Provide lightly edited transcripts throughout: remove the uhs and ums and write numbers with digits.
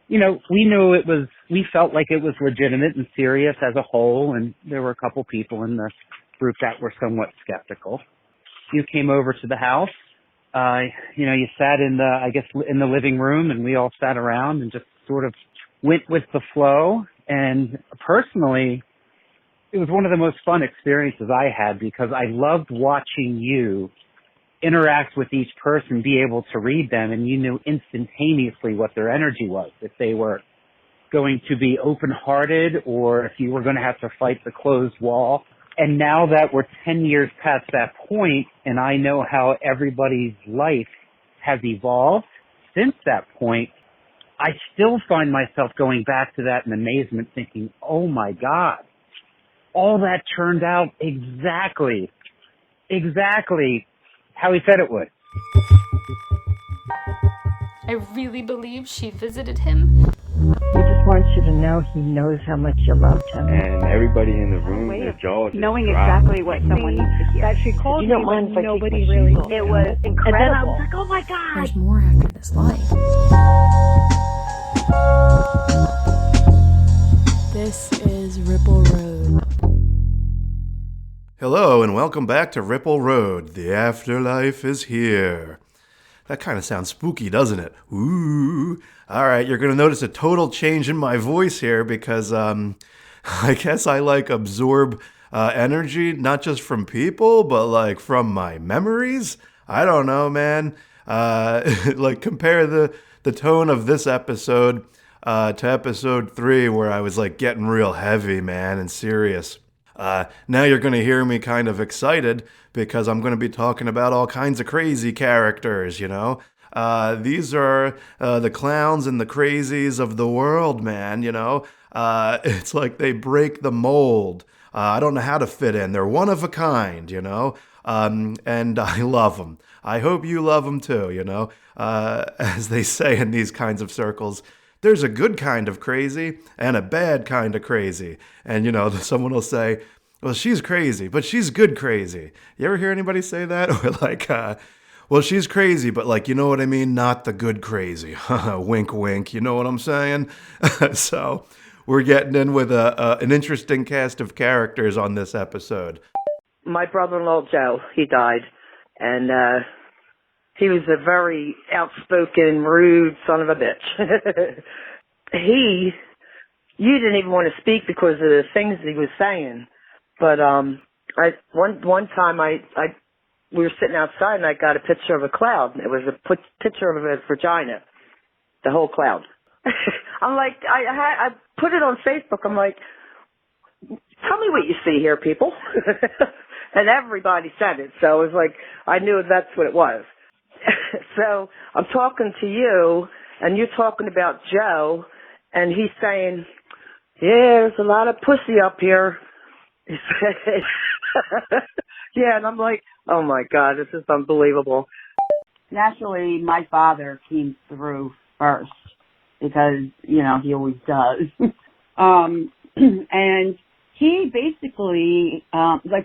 we knew we felt like it was legitimate and serious as a whole, and there were a couple people in the group that were somewhat skeptical. You came over to the house. You sat in the living room, and we all sat around and just sort of went with the flow. And personally, it was one of the most fun experiences I had because I loved watching you interact with each person, be able to read them, and you knew instantaneously what their energy was, if they were going to be open-hearted or if you were going to have to fight the closed wall. And now that we're 10 years past that point, and I know how everybody's life has evolved since that point, I still find myself going back to that in amazement, thinking, oh my God, all that turned out exactly how he said it would. I really believe she visited him. He just wants you to know he knows how much you loved him. And everybody in the room, their jaws just knowing dropped. exactly what someone needs to hear. That she called me when nobody really did. It was incredible. And then I was like, oh my God. There's more after this life. This is Ripple Road. Hello and welcome back to Ripple Road. The afterlife is here. That kind of sounds spooky, doesn't it? Ooh. All right, you're going to notice a total change in my voice here because I guess I absorb energy, not just from people, but from my memories. I don't know, man. Compare the tone of this episode to episode 3 where I was getting real heavy, man, and serious. Now you're going to hear me kind of excited because I'm going to be talking about all kinds of crazy characters, These are the clowns and the crazies of the world, man, It's like they break the mold. I don't know how to fit in. They're one of a kind, and I love them. I hope you love them too, As they say in these kinds of circles, there's a good kind of crazy and a bad kind of crazy. And, someone will say, well, she's crazy, but she's good crazy. You ever hear anybody say that? Or well, she's crazy, but you know what I mean? Not the good crazy. Wink, wink. You know what I'm saying? So we're getting in with an interesting cast of characters on this episode. My brother-in-law, Joe, he died. And he was a very outspoken, rude son of a bitch. You didn't even want to speak because of the things he was saying. But one time we were sitting outside and I got a picture of a cloud. It was a picture of a vagina, the whole cloud. I'm like, I put it on Facebook. I'm like, tell me what you see here, people. And everybody said it. So it was like, I knew that's what it was. So I'm talking to you and you're talking about Joe and he's saying, yeah, there's a lot of pussy up here. Yeah, and I'm like, oh my God, this is unbelievable. Naturally, my father came through first because, he always does. And he basically,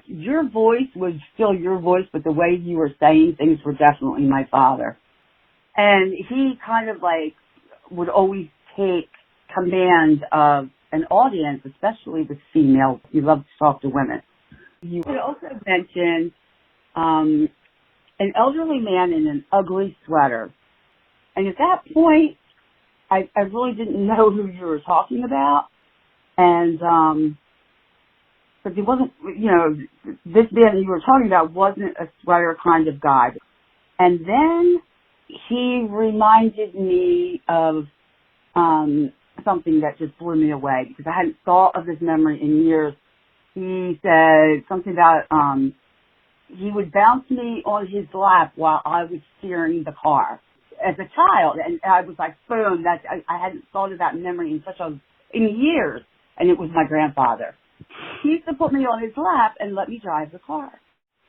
your voice was still your voice, but the way you were saying things were definitely my father. And he kind of would always take command of an audience, especially with females. He loved to talk to women. You had also mentioned an elderly man in an ugly sweater. And at that point, I really didn't know who you were talking about. And, but he wasn't, this man you were talking about wasn't a sweater kind of guy. And then he reminded me of something that just blew me away because I hadn't thought of his memory in years. He said something about he would bounce me on his lap while I was steering the car as a child, and I was like, boom! That I hadn't thought of that memory in years, and it was my grandfather. He used to put me on his lap and let me drive the car.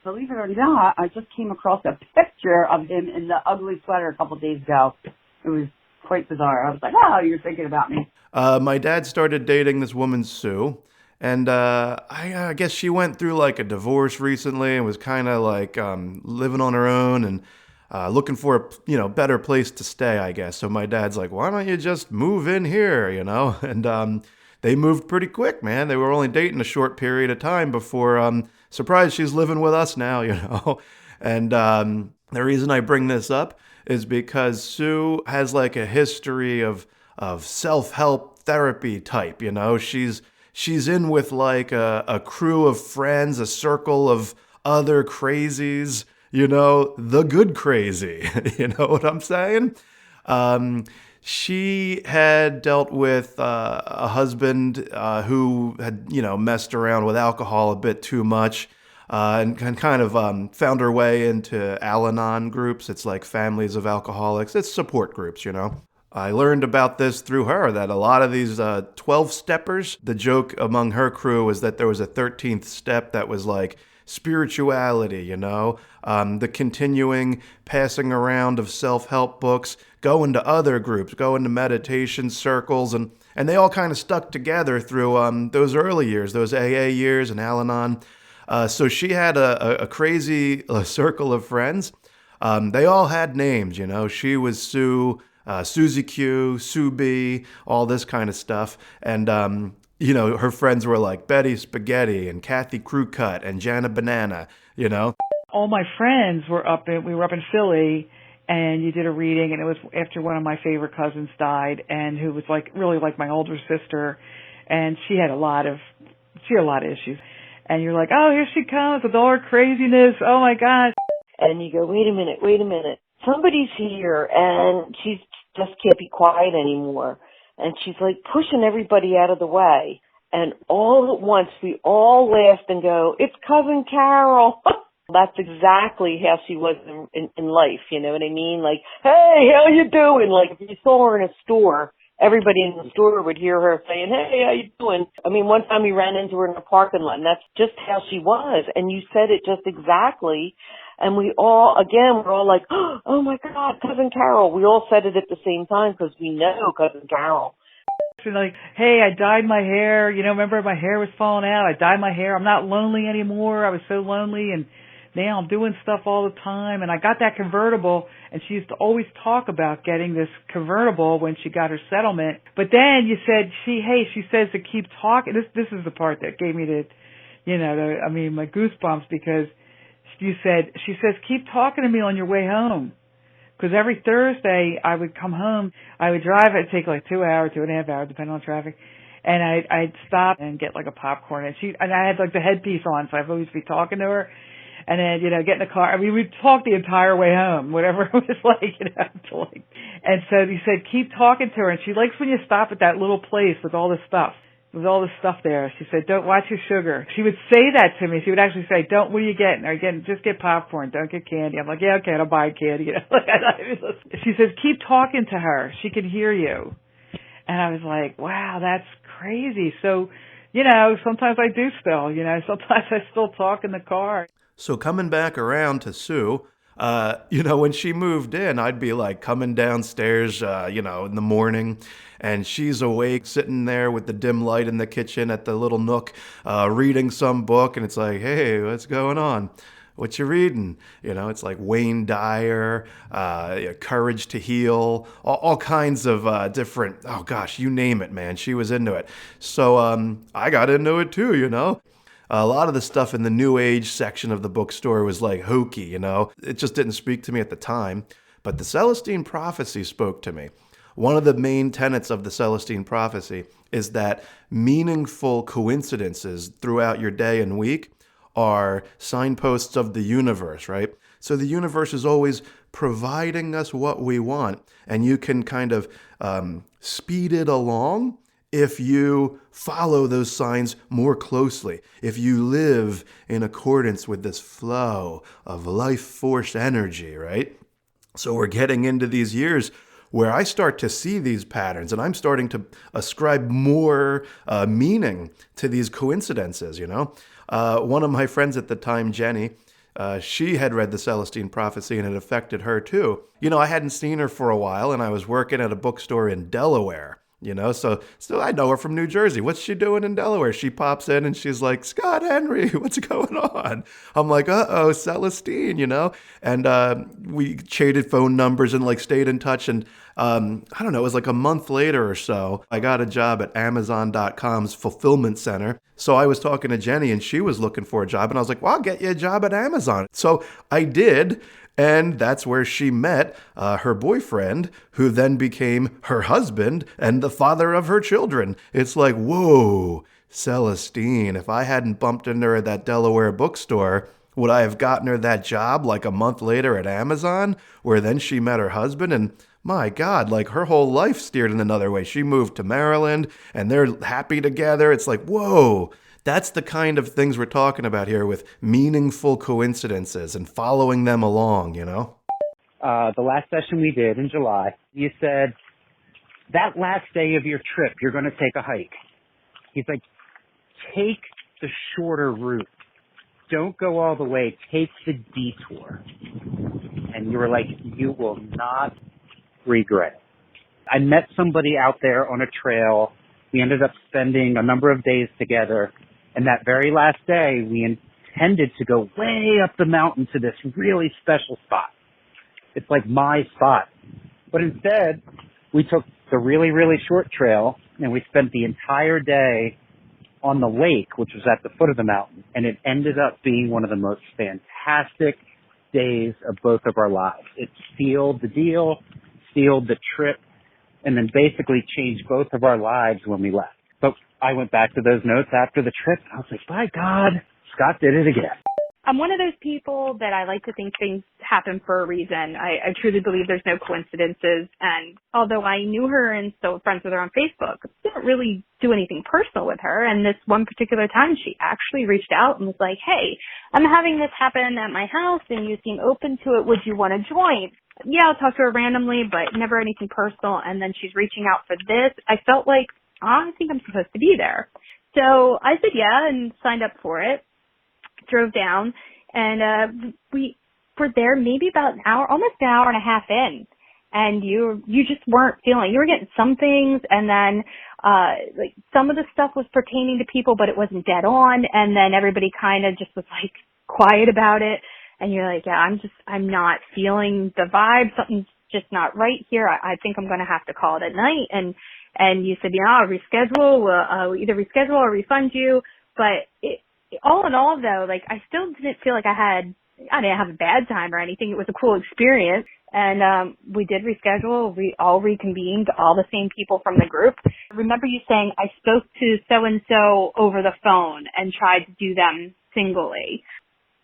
Believe it or not, I just came across a picture of him in the ugly sweater a couple of days ago. It was quite bizarre. I was like, oh, you're thinking about me. My dad started dating this woman, Sue, and I guess she went through a divorce recently and was kind of living on her own. And looking for a better place to stay, I guess. So my dad's like, why don't you just move in here, And they moved pretty quick, man. They were only dating a short period of time before, surprise, she's living with us now. And the reason I bring this up is because Sue has like a history of self-help therapy type, She's in with like a crew of friends, a circle of other crazies, the good crazy. You know what I'm saying? She had dealt with a husband who had, messed around with alcohol a bit too much. And kind of found her way into Al-Anon groups. It's like families of alcoholics. It's support groups, I learned about this through her, that a lot of these 12-steppers, the joke among her crew was that there was a 13th step that was like spirituality, the continuing passing around of self-help books, going to other groups, going to meditation circles, and they all kind of stuck together through those early years, those AA years and Al-Anon. So she had a crazy circle of friends. They all had names, She was Sue, Susie Q, Sue B, all this kind of stuff. And, her friends were like Betty Spaghetti and Kathy Crew Cut and Jana Banana, All my friends we were up in Philly, and you did a reading, and it was after one of my favorite cousins died, and who was really like my older sister, and she had a lot of issues. And you're like, oh, here she comes with all her craziness. Oh, my gosh. And you go, wait a minute. Somebody's here, and she just can't be quiet anymore. And she's like pushing everybody out of the way. And all at once, we all laughed and go, it's Cousin Carol. That's exactly how she was in life, you know what I mean? Like, hey, how you doing? Like, if you saw her in a store, everybody in the store would hear her saying, hey, how you doing? I mean, one time we ran into her in a parking lot, and that's just how she was. And you said it just exactly. And we're all like, oh, my God, Cousin Carol. We all said it at the same time because we know Cousin Carol. Like, hey, I dyed my hair. Remember my hair was falling out. I dyed my hair. I'm not lonely anymore. I was so lonely, and now I'm doing stuff all the time. And I got that convertible, and she used to always talk about getting this convertible when she got her settlement. But then you said, she says to keep talking. This is the part that gave me my goosebumps, because she says, keep talking to me on your way home. Because every Thursday I would come home, I would drive, it'd take like 2 hours, 2.5 hours, depending on traffic. And I'd stop and get like a popcorn. And I had like the headpiece on, so I'd always be talking to her. And then, get in the car. I mean, we'd talk the entire way home, whatever it was like, And so he said, keep talking to her. And she likes when you stop at that little place with all this stuff. With all this stuff there. She said, don't watch your sugar. She would say that to me. She would actually say, what are you getting? Are you getting, just get popcorn. Don't get candy. I'm like, yeah, okay, I'll buy candy. She says, keep talking to her. She can hear you. And I was like, wow, that's crazy. So, sometimes I do still, sometimes I still talk in the car. So coming back around to Sue, when she moved in, I'd be like coming downstairs, in the morning, and she's awake, sitting there with the dim light in the kitchen at the little nook, reading some book, and it's like, hey, what's going on? What you reading? It's like Wayne Dyer, Courage to Heal, all kinds of different, oh gosh, you name it, man. She was into it. So I got into it too, A lot of the stuff in the New Age section of the bookstore was like hokey, It just didn't speak to me at the time. But the Celestine Prophecy spoke to me. One of the main tenets of the Celestine Prophecy is that meaningful coincidences throughout your day and week are signposts of the universe, right? So the universe is always providing us what we want, and you can kind of speed it along if you follow those signs more closely, if you live in accordance with this flow of life force energy, right? So we're getting into these years where I start to see these patterns, and I'm starting to ascribe more meaning to these coincidences, One of my friends at the time, Jenny, she had read the Celestine Prophecy, and it affected her too. I hadn't seen her for a while, and I was working at a bookstore in Delaware. So still, I know her from New Jersey. What's she doing in Delaware? She pops in and she's like, Scott Henry, what's going on? I'm like, uh-oh, Celestine, And we traded phone numbers and like stayed in touch. And I don't know, it was like a month later or so, I got a job at Amazon.com's fulfillment center. So I was talking to Jenny and she was looking for a job. And I was like, well, I'll get you a job at Amazon. So I did. And that's where she met her boyfriend, who then became her husband and the father of her children. It's like, whoa, Celestine, if I hadn't bumped into her at that Delaware bookstore, would I have gotten her that job like a month later at Amazon, where then she met her husband? And my God, like her whole life steered in another way. She moved to Maryland and they're happy together. It's like, whoa. That's the kind of things we're talking about here with meaningful coincidences and following them along, The last session we did in July, you said, that last day of your trip, you're going to take a hike. He's like, take the shorter route. Don't go all the way. Take the detour. And you were like, you will not regret it. I met somebody out there on a trail. We ended up spending a number of days together. And that very last day, we intended to go way up the mountain to this really special spot. It's like my spot. But instead, we took the really, really short trail, and we spent the entire day on the lake, which was at the foot of the mountain. And it ended up being one of the most fantastic days of both of our lives. It sealed the deal, sealed the trip, and then basically changed both of our lives when we left. But I went back to those notes after the trip, and I was like, by God, Scott did it again. I'm one of those people that I like to think things happen for a reason. I truly believe there's no coincidences. And although I knew her and still friends with her on Facebook, I didn't really do anything personal with her. And this one particular time, she actually reached out and was like, hey, I'm having this happen at my house and you seem open to it. Would you want to join? Yeah, I'll talk to her randomly, but never anything personal. And then she's reaching out for this. I felt like, I think I'm supposed to be there. So I said yeah and signed up for it, drove down, and we were there maybe about an hour, almost an hour and a half in. And you just weren't feeling, you were getting some things, and then like some of the stuff was pertaining to people, but it wasn't dead on. And then everybody kind of just was like quiet about it. And you're like, yeah, I'm not feeling the vibe. Something's just not right here. I think I'm going to have to call it a night. And you said, yeah, I'll reschedule. We'll either reschedule or refund you. But all in all, though, like I still didn't feel like I didn't have a bad time or anything. It was a cool experience. And we did reschedule. We all reconvened, all the same people from the group. I remember you saying, I spoke to so-and-so over the phone and tried to do them singly.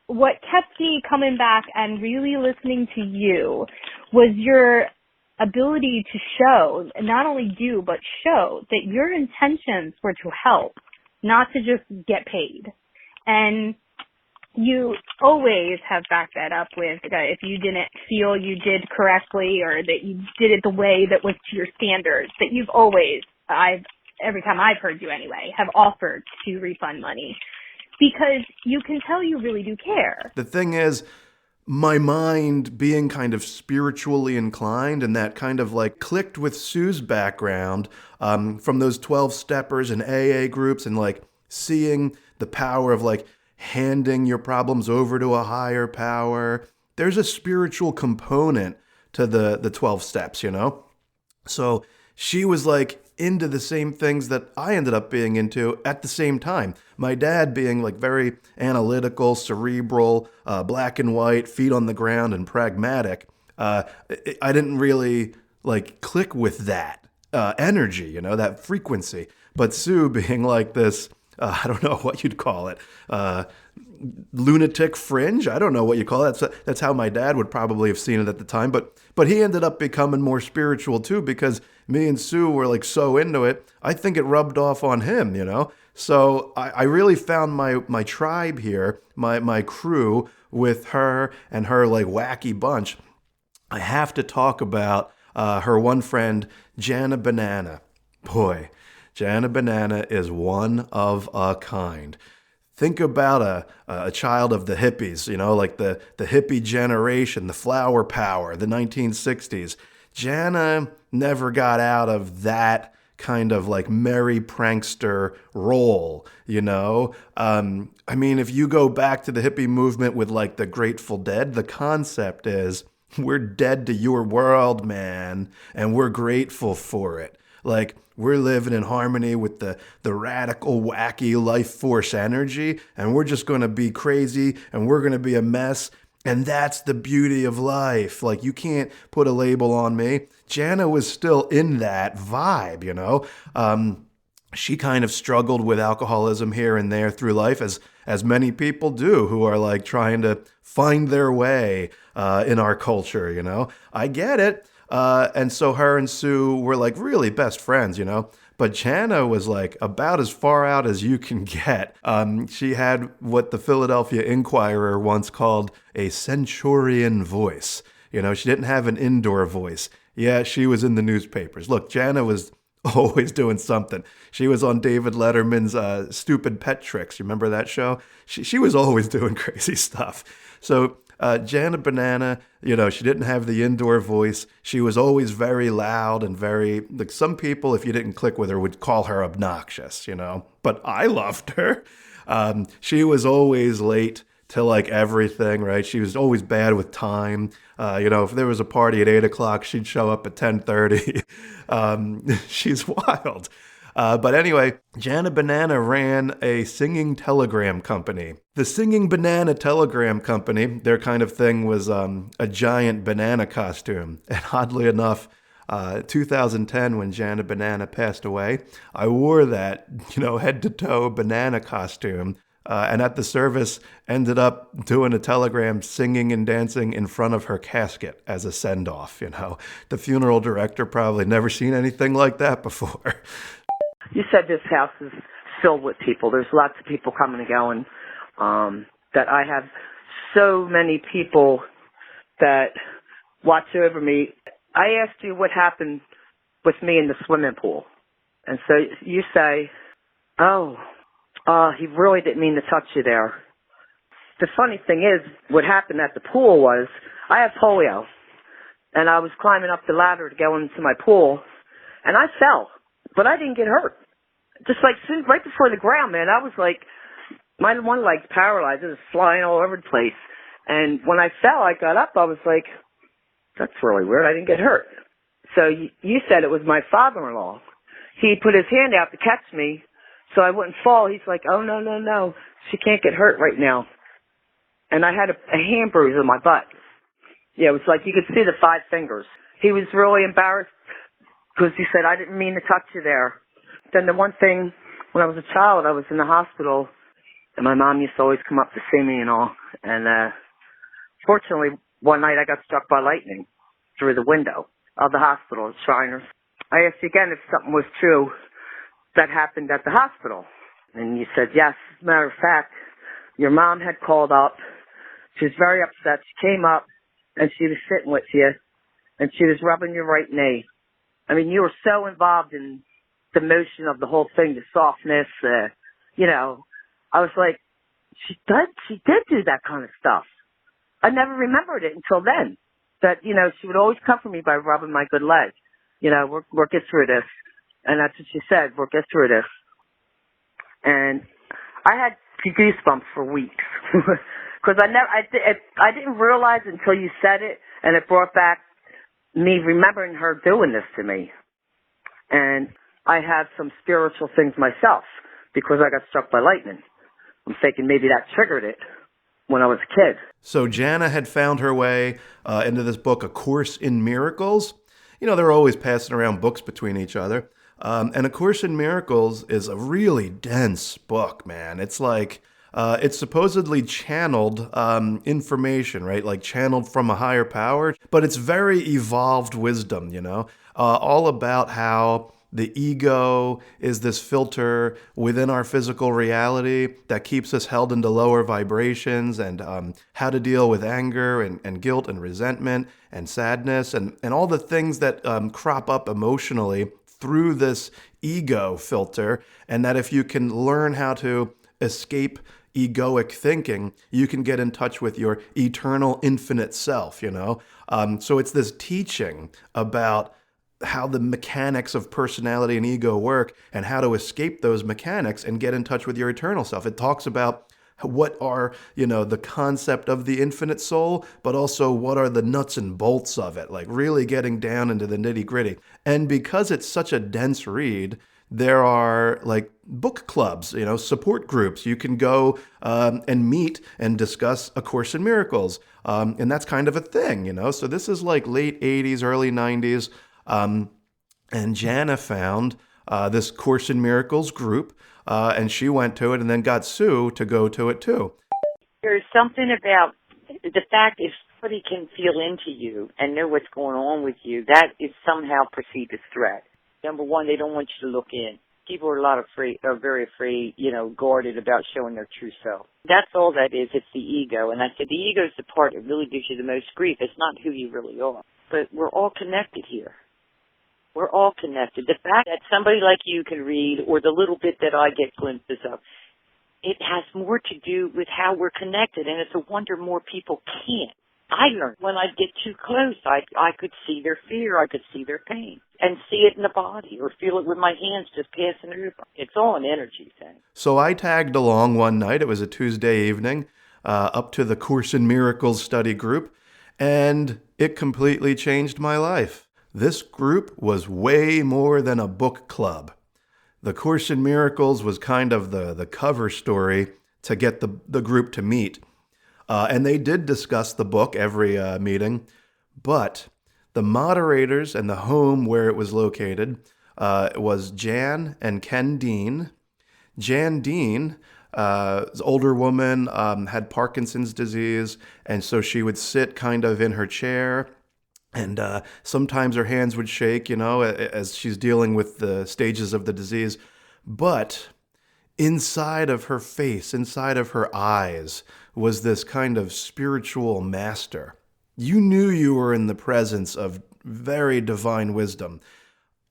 What kept me coming back and really listening to you was your ability to show, not only do, but show that your intentions were to help, not to just get paid. And you always have backed that up with that if you didn't feel you did correctly or that you did it the way that was to your standards, that you've always, every time I've heard you anyway, have offered to refund money because you can tell you really do care. The thing is, my mind being kind of spiritually inclined and that kind of like clicked with Sue's background from those 12-steppers and AA groups and like seeing the power of like handing your problems over to a higher power. There's a spiritual component to the 12 steps, So she was like into the same things that I ended up being into at the same time. My dad being like very analytical, cerebral, black and white, feet on the ground and pragmatic. I didn't really like click with that energy, that frequency. But Sue being like this, I don't know what you'd call it, lunatic fringe. I don't know what you call it. That's how my dad would probably have seen it at the time. But he ended up becoming more spiritual too because me and Sue were like so into it. I think it rubbed off on him, So I really found my tribe here, my crew with her and her like wacky bunch. I have to talk about her one friend, Jana Banana. Boy, Jana Banana is one of a kind. Think about a child of the hippies, like the hippie generation, the flower power, the 1960s. Jana never got out of that kind of like merry prankster role, you know? I mean, if you go back to the hippie movement with like the Grateful Dead, the concept is we're dead to your world, man, and we're grateful for it. Like, we're living in harmony with the radical, wacky life force energy, and we're just going to be crazy, and we're going to be a mess. And that's the beauty of life. Like, you can't put a label on me. Jana was still in that vibe, you know? She kind of struggled with alcoholism here and there through life, as many people do who are like trying to find their way in our culture, you know? I get it. And so her and Sue were like really best friends, you know? But Jana was like about as far out as you can get. She had what the Philadelphia Inquirer once called a centurion voice. You know, she didn't have an indoor voice. Yeah, she was in the newspapers. Look, Jana was always doing something. She was on David Letterman's Stupid Pet Tricks. You remember that show? She was always doing crazy stuff. So Jana Banana, you know, she didn't have the indoor voice. She was always very loud and very, like some people, if you didn't click with her, would call her obnoxious, you know. But I loved her. She was always late to like everything, right? She was always bad with time. You know, if there was a party at 8 o'clock, she'd show up at 10:30. She's wild. But anyway, Jana Banana ran a singing telegram company. The Singing Banana Telegram Company, their kind of thing was a giant banana costume. And oddly enough, 2010, when Jana Banana passed away, I wore that, you know, head to toe banana costume. And at the service, ended up doing a telegram, singing and dancing in front of her casket as a send-off, you know. The funeral director probably never seen anything like that before. You said this house is filled with people. There's lots of people coming and going. That I have so many people that watch over me. I asked you what happened with me in the swimming pool. And so you say, he really didn't mean to touch you there. The funny thing is, what happened at the pool was, I have polio, and I was climbing up the ladder to go into my pool, and I fell, but I didn't get hurt. Just like soon, right before the ground, man, I was like, my one leg's paralyzed. It was flying all over the place. And when I fell, I got up, I was like, that's really weird. I didn't get hurt. So you said it was my father-in-law. He put his hand out to catch me so I wouldn't fall. He's like, oh, no. She can't get hurt right now. And I had a hand bruise on my butt. Yeah, it was like you could see the 5 fingers. He was really embarrassed because he said, I didn't mean to touch you there. Then the one thing, when I was a child, I was in the hospital, and my mom used to always come up to see me and all. And fortunately, one night I got struck by lightning through the window of the hospital at Shriners. I asked you again if something was true that happened at the hospital. And you said, yes. As a matter of fact, your mom had called up. She was very upset. She came up, and she was sitting with you, and she was rubbing your right knee. I mean, you were so involved in the motion of the whole thing, the softness, you know. I was like, she did do that kind of stuff. I never remembered it until then. That, you know, she would always comfort me by rubbing my good leg. You know, we'll get through this. And that's what she said, we'll get through this. And I had goosebumps for weeks. Because I didn't realize until you said it, and it brought back me remembering her doing this to me. And I have some spiritual things myself because I got struck by lightning. I'm thinking maybe that triggered it when I was a kid. So Jana had found her way into this book, A Course in Miracles. You know, they're always passing around books between each other. And A Course in Miracles is a really dense book, man. It's like, it's supposedly channeled information, right? Like channeled from a higher power. But it's very evolved wisdom, you know? All about how the ego is this filter within our physical reality that keeps us held into lower vibrations, and how to deal with anger and guilt and resentment and sadness and all the things that crop up emotionally through this ego filter. And that if you can learn how to escape egoic thinking, you can get in touch with your eternal infinite self, you know? So it's this teaching about how the mechanics of personality and ego work and how to escape those mechanics and get in touch with your eternal self. It talks about what are, the concept of the infinite soul, but also what are the nuts and bolts of it, like really getting down into the nitty gritty. And because it's such a dense read, there are like book clubs, support groups. You can go and meet and discuss A Course in Miracles. And that's kind of a thing, So this is like late 80s, early 90s. And Jana found this Course in Miracles group, and she went to it and then got Sue to go to it too. There's something about the fact if somebody can feel into you and know what's going on with you, that is somehow perceived as threat. Number one, they don't want you to look in. People are very afraid, guarded about showing their true self. That's all that is. It's the ego. And I said the ego is the part that really gives you the most grief. It's not who you really are. But we're all connected here. We're all connected. The fact that somebody like you can read, or the little bit that I get glimpses of, it has more to do with how we're connected, and it's a wonder more people can't. I learned when I get too close, I could see their fear, I could see their pain, and see it in the body, or feel it with my hands just passing over. It's all an energy thing. So I tagged along one night. It was a Tuesday evening, up to the Course in Miracles study group, and it completely changed my life. This group was way more than a book club. The Course in Miracles was kind of the cover story to get the group to meet. And they did discuss the book every meeting, but the moderators and the home where it was located was Jan and Ken Dean. Jan Dean, an older woman, had Parkinson's disease, and so she would sit kind of in her chair, and sometimes her hands would shake, as she's dealing with the stages of the disease. But inside of her face, inside of her eyes, was this kind of spiritual master. You knew you were in the presence of very divine wisdom.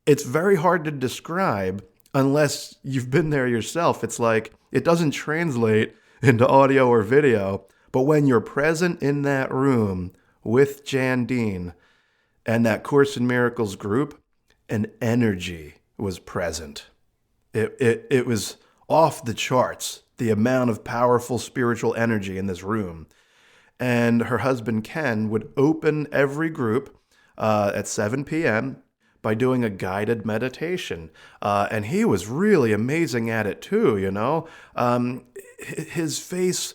It's very hard to describe unless you've been there yourself. It's like it doesn't translate into audio or video, but when you're present in that room with Jan Dean and that Course in Miracles group, an energy was present. It was off the charts, the amount of powerful spiritual energy in this room. And her husband, Ken, would open every group at 7 p.m. by doing a guided meditation. And he was really amazing at it too, His face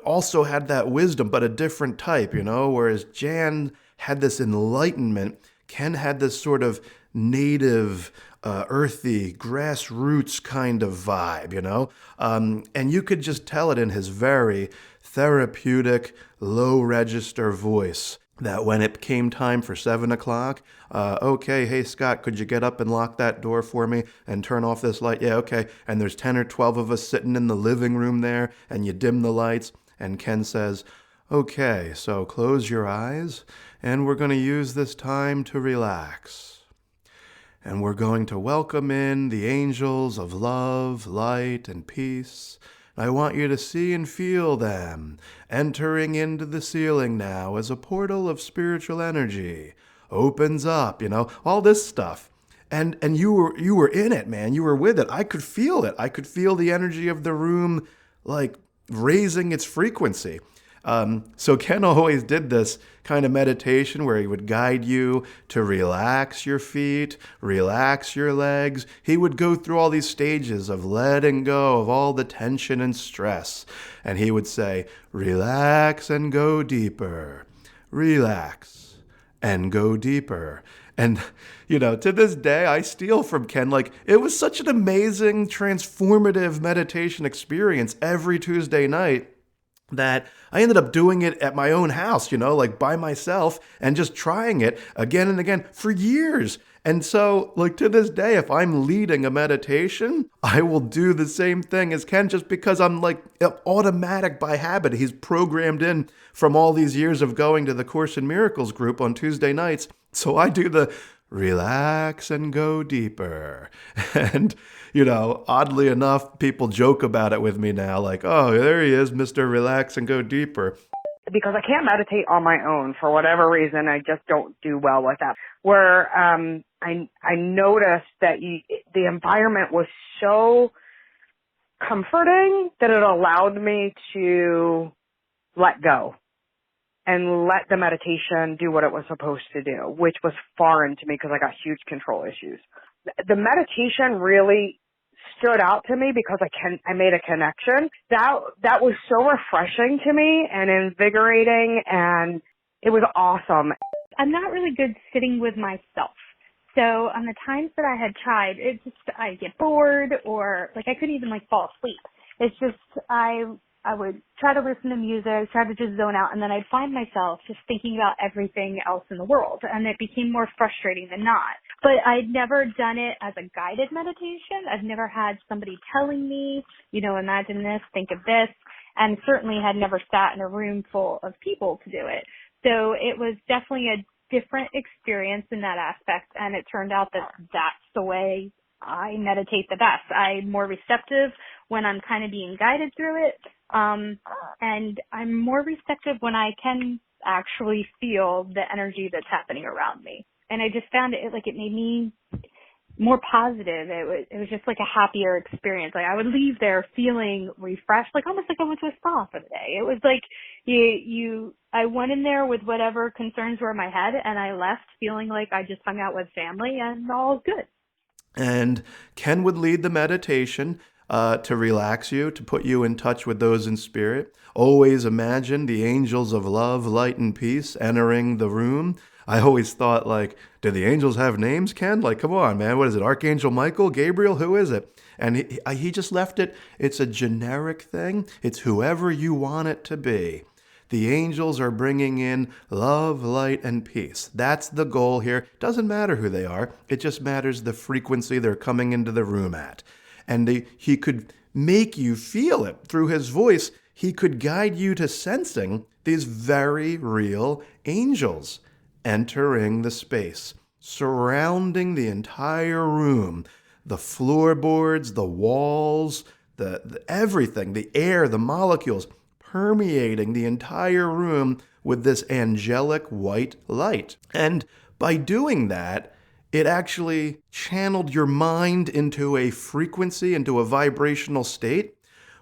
also had that wisdom, but a different type, whereas Jan had this enlightenment, Ken had this sort of native, earthy, grassroots kind of vibe, and you could just tell it in his very therapeutic, low-register voice that when it came time for 7 o'clock, okay, hey, Scott, could you get up and lock that door for me and turn off this light? Yeah, okay. And there's 10 or 12 of us sitting in the living room there, and you dim the lights, and Ken says, okay, so close your eyes, and we're going to use this time to relax. And we're going to welcome in the angels of love, light, and peace. I want you to see and feel them entering into the ceiling now as a portal of spiritual energy opens up, all this stuff. And you were in it, man. You were with it. I could feel it. I could feel the energy of the room like raising its frequency. So Ken always did this kind of meditation where he would guide you to relax your feet, relax your legs. He would go through all these stages of letting go of all the tension and stress. And he would say, relax and go deeper. Relax and go deeper. And, to this day, I steal from Ken. Like, it was such an amazing, transformative meditation experience every Tuesday night that I ended up doing it at my own house, like by myself, and just trying it again and again for years. And so, like, to this day, if I'm leading a meditation, I will do the same thing as Ken just because I'm like automatic by habit. He's programmed in from all these years of going to the Course in Miracles group on Tuesday nights. So I do the relax and go deeper. And, oddly enough, people joke about it with me now, like, oh, there he is, Mr. Relax and Go Deeper. Because I can't meditate on my own for whatever reason. I just don't do well with that. Where I noticed that the environment was so comforting that it allowed me to let go and let the meditation do what it was supposed to do, which was foreign to me because I got huge control issues. The meditation really stood out to me because I made a connection. That was so refreshing to me and invigorating, and it was awesome. I'm not really good sitting with myself. So on the times that I had tried, I get bored, or like I couldn't even fall asleep. It's just I would try to listen to music, try to just zone out, and then I'd find myself just thinking about everything else in the world, and it became more frustrating than not. But I'd never done it as a guided meditation. I've never had somebody telling me, imagine this, think of this, and certainly had never sat in a room full of people to do it. So it was definitely a different experience in that aspect, and it turned out that that's the way I meditate the best. I'm more receptive when I'm kind of being guided through it, and I'm more receptive when I can actually feel the energy that's happening around me. And I just found it made me more positive. It was just like a happier experience. Like I would leave there feeling refreshed, almost like I went to a spa for the day. It was like I went in there with whatever concerns were in my head, and I left feeling like I just hung out with family and all good. And Ken would lead the meditation to relax you, to put you in touch with those in spirit. Always imagine the angels of love, light, and peace entering the room. I always thought, do the angels have names, Ken? Come on, man. What is it? Archangel Michael? Gabriel? Who is it? And he just left it. It's a generic thing. It's whoever you want it to be. The angels are bringing in love, light, and peace. That's the goal here. Doesn't matter who they are. It just matters the frequency they're coming into the room at. And he could make you feel it through his voice. He could guide you to sensing these very real angels entering the space, surrounding the entire room, the floorboards, the walls, the everything, the air, the molecules, permeating the entire room with this angelic white light. And by doing that, it actually channeled your mind into a frequency, into a vibrational state,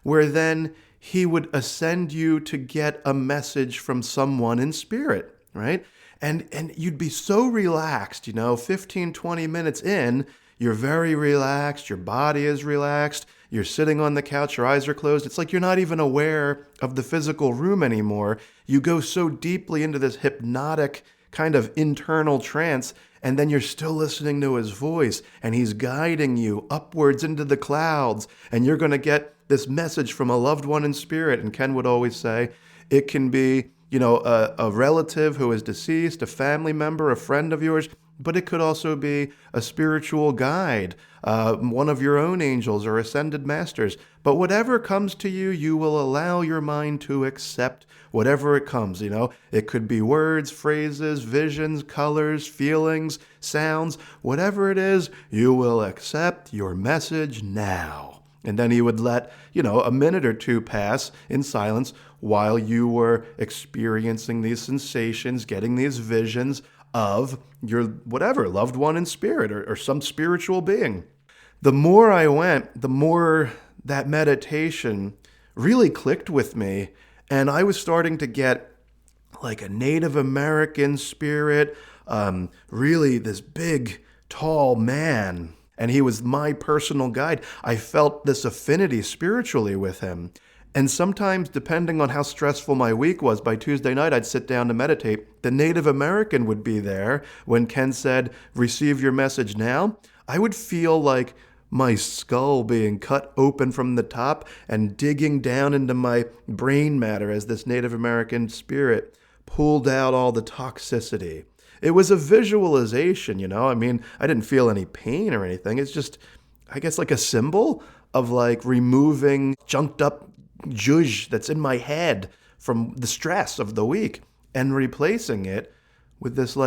where then he would ascend you to get a message from someone in spirit, right? And you'd be so relaxed, 15, 20 minutes in, you're very relaxed, your body is relaxed, you're sitting on the couch, your eyes are closed. It's like you're not even aware of the physical room anymore. You go so deeply into this hypnotic kind of internal trance, and then you're still listening to his voice, and he's guiding you upwards into the clouds, and you're going to get this message from a loved one in spirit. And Ken would always say, it can be a relative who is deceased, a family member, a friend of yours, but it could also be a spiritual guide, one of your own angels or ascended masters. But whatever comes to you, you will allow your mind to accept whatever it comes. It could be words, phrases, visions, colors, feelings, sounds, whatever it is, you will accept your message now. And then he would let, a minute or two pass in silence while you were experiencing these sensations, getting these visions of your whatever, loved one in spirit or some spiritual being. The more I went, the more that meditation really clicked with me. And I was starting to get a Native American spirit, really this big, tall man. And he was my personal guide. I felt this affinity spiritually with him. And sometimes, depending on how stressful my week was, by Tuesday night, I'd sit down to meditate. The Native American would be there when Ken said, receive your message now. I would feel like my skull being cut open from the top and digging down into my brain matter as this Native American spirit pulled out all the toxicity. It was a visualization, I didn't feel any pain or anything. It's just, I guess, a symbol of removing junked up zhuzh that's in my head from the stress of the week and replacing it with this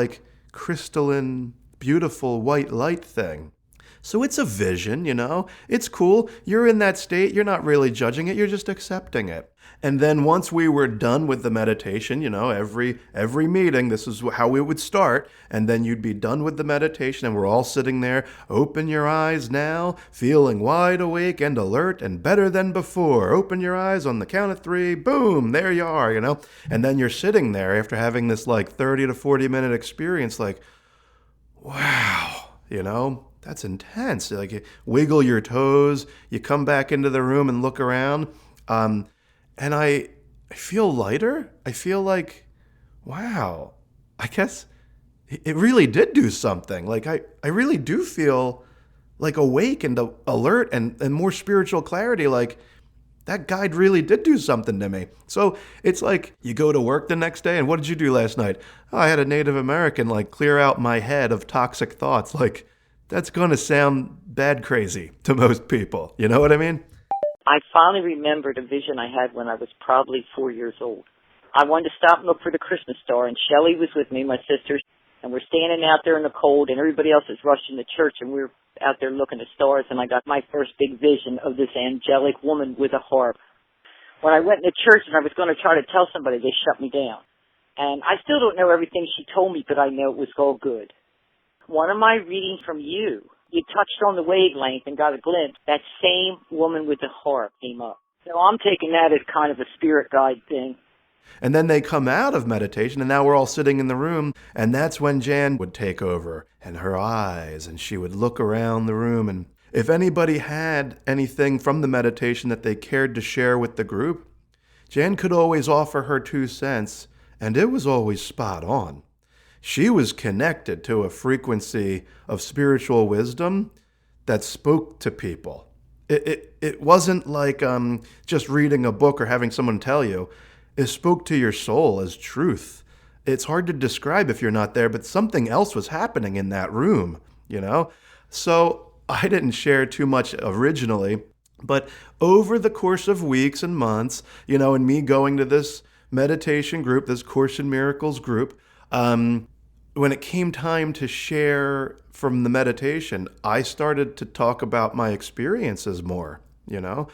crystalline, beautiful white light thing. So it's a vision, you know? It's cool. You're in that state. You're not really judging it. You're just accepting it. And then once we were done with the meditation, you know, every meeting, this is how we would start. And then you'd be done with the meditation and we're all sitting there. Open your eyes now, feeling wide awake and alert and better than before. Open your eyes on the count of 3. Boom, there you are, you know? And then you're sitting there after having this like 30 to 40 minute experience like, wow, you know, that's intense. Like you wiggle your toes, you come back into the room and look around. And I feel lighter. I feel like, wow, I guess it really did do something. Like I really do feel like awake and alert and more spiritual clarity. Like that guide really did do something to me. So it's like you go to work the next day and what did you do last night? Oh, I had a Native American like clear out my head of toxic thoughts. Like that's going to sound bad crazy to most people. You know what I mean? I finally remembered a vision I had when I was probably 4 years old. I wanted to stop and look for the Christmas star, and Shelley was with me, my sister, and we're standing out there in the cold, and everybody else is rushing to church, and we're out there looking at stars, and I got my first big vision of this angelic woman with a harp. When I went into church and I was going to try to tell somebody, they shut me down. And I still don't know everything she told me, but I know it was all good. One of my readings from you touched on the wavelength and got a glimpse. That same woman with the harp came up. So I'm taking that as kind of a spirit guide thing. And then they come out of meditation, and now we're all sitting in the room, and that's when Jan would take over, and her eyes, and she would look around the room, and if anybody had anything from the meditation that they cared to share with the group, Jan could always offer her 2 cents, and it was always spot on. She was connected to a frequency of spiritual wisdom that spoke to people. It wasn't like just reading a book or having someone tell you. It spoke to your soul as truth. It's hard to describe if you're not there, but something else was happening in that room, you know? So I didn't share too much originally, but over the course of weeks and months, you know, and me going to this meditation group, this Course in Miracles group, when it came time to share from the meditation, I started to talk about my experiences more, you know?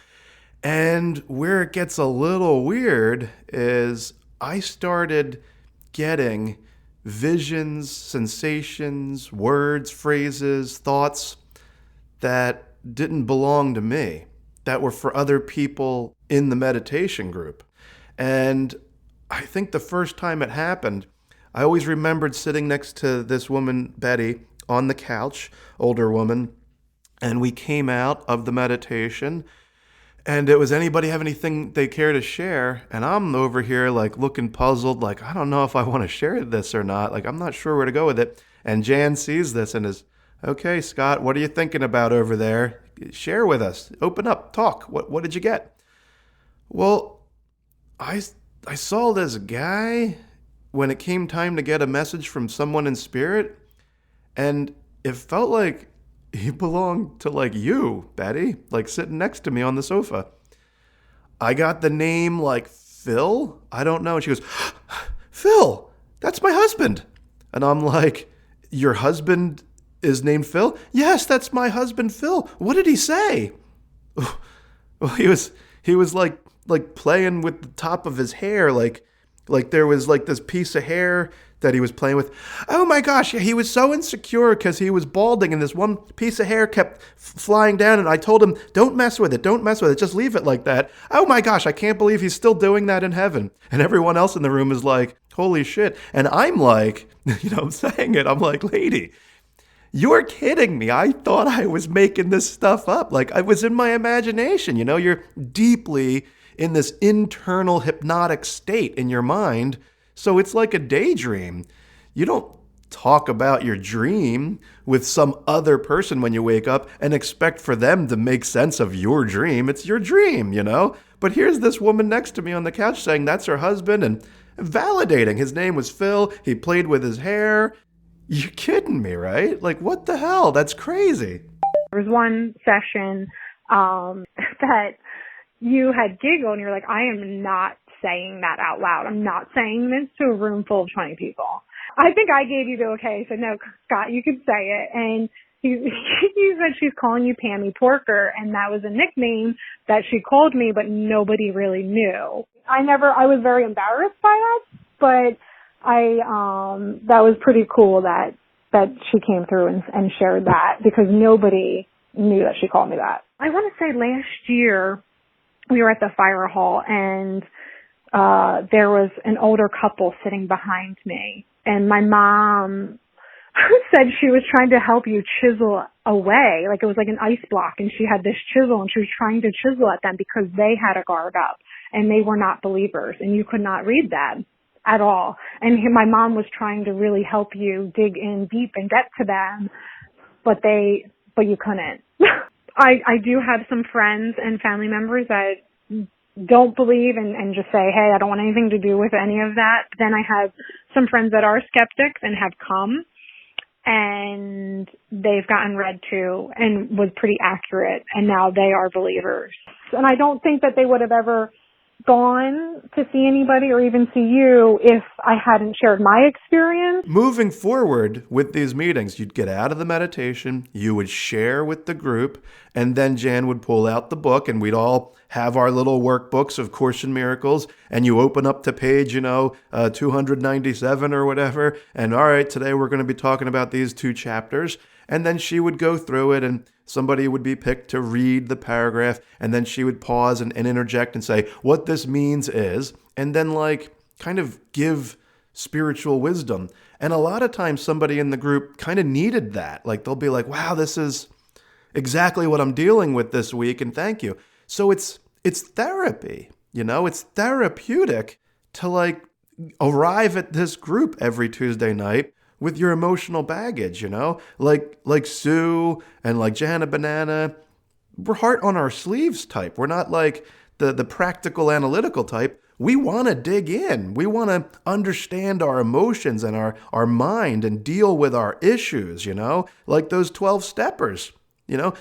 And where it gets a little weird is I started getting visions, sensations, words, phrases, thoughts that didn't belong to me, that were for other people in the meditation group. And I think the first time it happened, I always remembered sitting next to this woman, Betty, on the couch, older woman, and we came out of the meditation, and it was anybody have anything they care to share, and I'm over here like looking puzzled, like I don't know if I want to share this or not, like I'm not sure where to go with it. And Jan sees this and is, okay, Scott, what are you thinking about over there? Share with us, open up, talk. What did you get? Well, I saw this guy when it came time to get a message from someone in spirit, and it felt like he belonged to like you, Betty, like sitting next to me on the sofa. I got the name like Phil. I don't know. And she goes, Phil, that's my husband. And I'm like, your husband is named Phil? Yes, that's my husband, Phil. What did he say? Well, he was like playing with the top of his hair, like there was like this piece of hair that he was playing with. Oh my gosh, he was so insecure because he was balding and this one piece of hair kept flying down, and I told him, don't mess with it, just leave it like that. Oh my gosh, I can't believe he's still doing that in heaven. And everyone else in the room is like, holy shit. And I'm like, I'm saying it, I'm like, lady, you're kidding me. I thought I was making this stuff up. Like I was in my imagination, you're deeply in this internal hypnotic state in your mind. So it's like a daydream. You don't talk about your dream with some other person when you wake up and expect for them to make sense of your dream. It's your dream, But here's this woman next to me on the couch saying that's her husband and validating. His name was Phil. He played with his hair. You're kidding me, right? Like, what the hell? That's crazy. There was one session that you had giggled and you're like, I am not saying that out loud. I'm not saying this to a room full of 20 people. I think I gave you the okay, so no, Scott, you could say it. And he said she's calling you Pammy Porker, and that was a nickname that she called me, but nobody really knew. I was very embarrassed by that, but that was pretty cool that she came through and shared that, because nobody knew that she called me that. I want to say last year we were at the fire hall, and there was an older couple sitting behind me, and my mom said she was trying to help you chisel away, like it was like an ice block, and she had this chisel, and she was trying to chisel at them because they had a guard up, and they were not believers, and you could not read that at all. And my mom was trying to really help you dig in deep and get to them, but you couldn't. I do have some friends and family members that don't believe and just say, hey, I don't want anything to do with any of that. Then I have some friends that are skeptics and have come, and they've gotten read to and was pretty accurate, and now they are believers. And I don't think that they would have ever gone to see anybody or even see you if I hadn't shared my experience. Moving forward with these meetings, you'd get out of the meditation, you would share with the group, and then Jan would pull out the book, and we'd all have our little workbooks of Course in Miracles, and you open up to page, 297 or whatever, and all right, today we're going to be talking about these 2 chapters, and then she would go through it, and somebody would be picked to read the paragraph, and then she would pause and interject and say, what this means is, and then kind of give spiritual wisdom. And a lot of times somebody in the group kind of needed that. Like they'll be like, wow, this is exactly what I'm dealing with this week, and thank you. So it's therapy, it's therapeutic to arrive at this group every Tuesday night with your emotional baggage, like Sue and like Jana Banana. We're heart on our sleeves type. We're not like the practical analytical type. We want to dig in. We want to understand our emotions and our mind and deal with our issues, like those 12 steppers.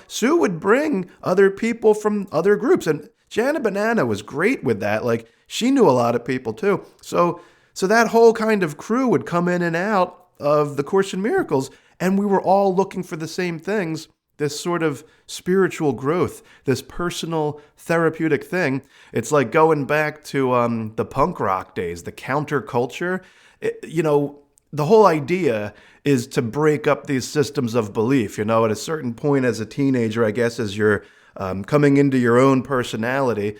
Sue would bring other people from other groups, and Jana Banana was great with that. Like she knew a lot of people too. So that whole kind of crew would come in and out of the Course in Miracles, and we were all looking for the same things, this sort of spiritual growth, this personal therapeutic thing. It's like going back to the punk rock days, the counterculture. The whole idea is to break up these systems of belief. At a certain point as a teenager, I guess, as you're coming into your own personality,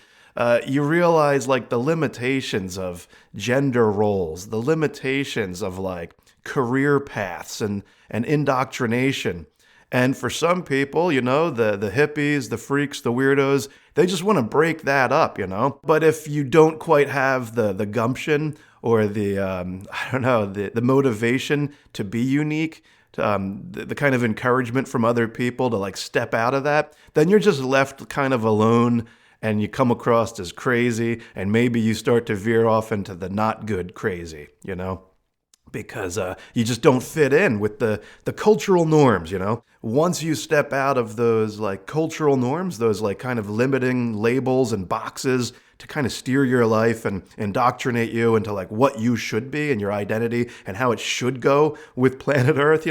you realize the limitations of gender roles, the limitations of career paths and indoctrination. And for some people, the hippies, the freaks, the weirdos, they just want to break that up, But if you don't quite have the gumption or the motivation to be unique, the kind of encouragement from other people to step out of that, then you're just left kind of alone, and you come across as crazy, and maybe you start to veer off into the not good crazy, because you just don't fit in with the cultural norms, Once you step out of those cultural norms, those kind of limiting labels and boxes to kind of steer your life and indoctrinate you into what you should be and your identity and how it should go with planet Earth,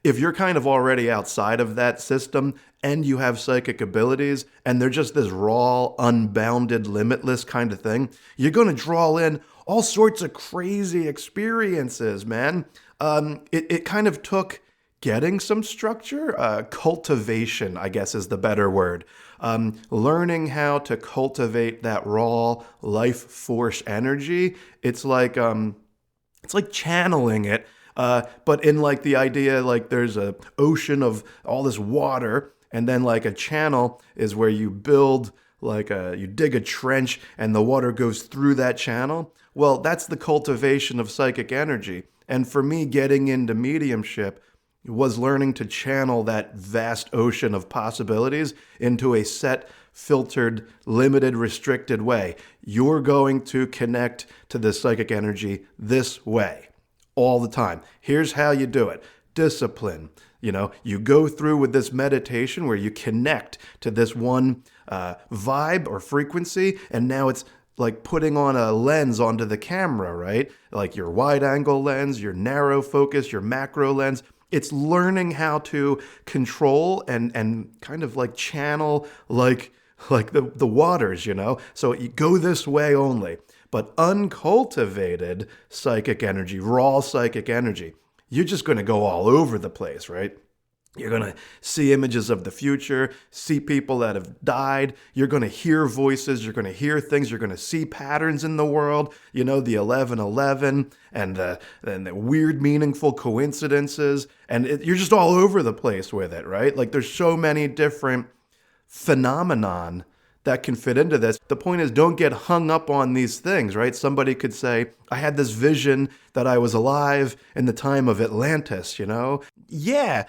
If you're kind of already outside of that system and you have psychic abilities and they're just this raw, unbounded, limitless kind of thing, you're going to draw in all sorts of crazy experiences, man. It kind of took getting some structure, cultivation, I guess is the better word. Learning how to cultivate that raw life force energy. It's like channeling it. But in the idea, there's a ocean of all this water, and then a channel is where you build you dig a trench and the water goes through that channel. Well, that's the cultivation of psychic energy. And for me, getting into mediumship was learning to channel that vast ocean of possibilities into a set, filtered, limited, restricted way. You're going to connect to this psychic energy this way. All the time. Here's how you do it. Discipline. You go through with this meditation where you connect to this one vibe or frequency, and now it's like putting on a lens onto the camera, right? Like your wide angle lens, your narrow focus, your macro lens. It's learning how to control and kind of like channel like the waters, you know? So you go this way only. But uncultivated psychic energy, raw psychic energy, you're just going to go all over the place, right? You're going to see images of the future, see people that have died. You're going to hear voices. You're going to hear things. You're going to see patterns in the world. You know, the 11:11 and the weird, meaningful coincidences. And you're just all over the place with it, right? Like there's so many different phenomenon that can fit into this. The point is, don't get hung up on these things, right? Somebody could say, I had this vision that I was alive in the time of Atlantis, you know? Yeah,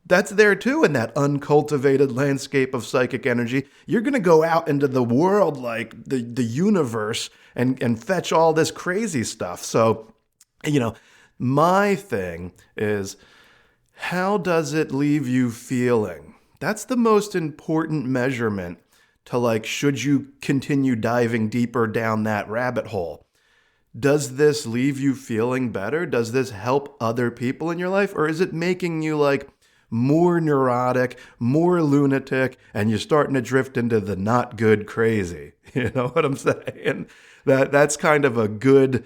that's there too in that uncultivated landscape of psychic energy. You're going to go out into the world, like the universe, and fetch all this crazy stuff. So, you know, my thing is, how does it leave you feeling? That's the most important measurement to like, should you continue diving deeper down that rabbit hole? Does this leave you feeling better? Does this help other people in your life? Or is it making you like more neurotic, more lunatic, and you're starting to drift into the not good crazy? You know what I'm saying? That's kind of a good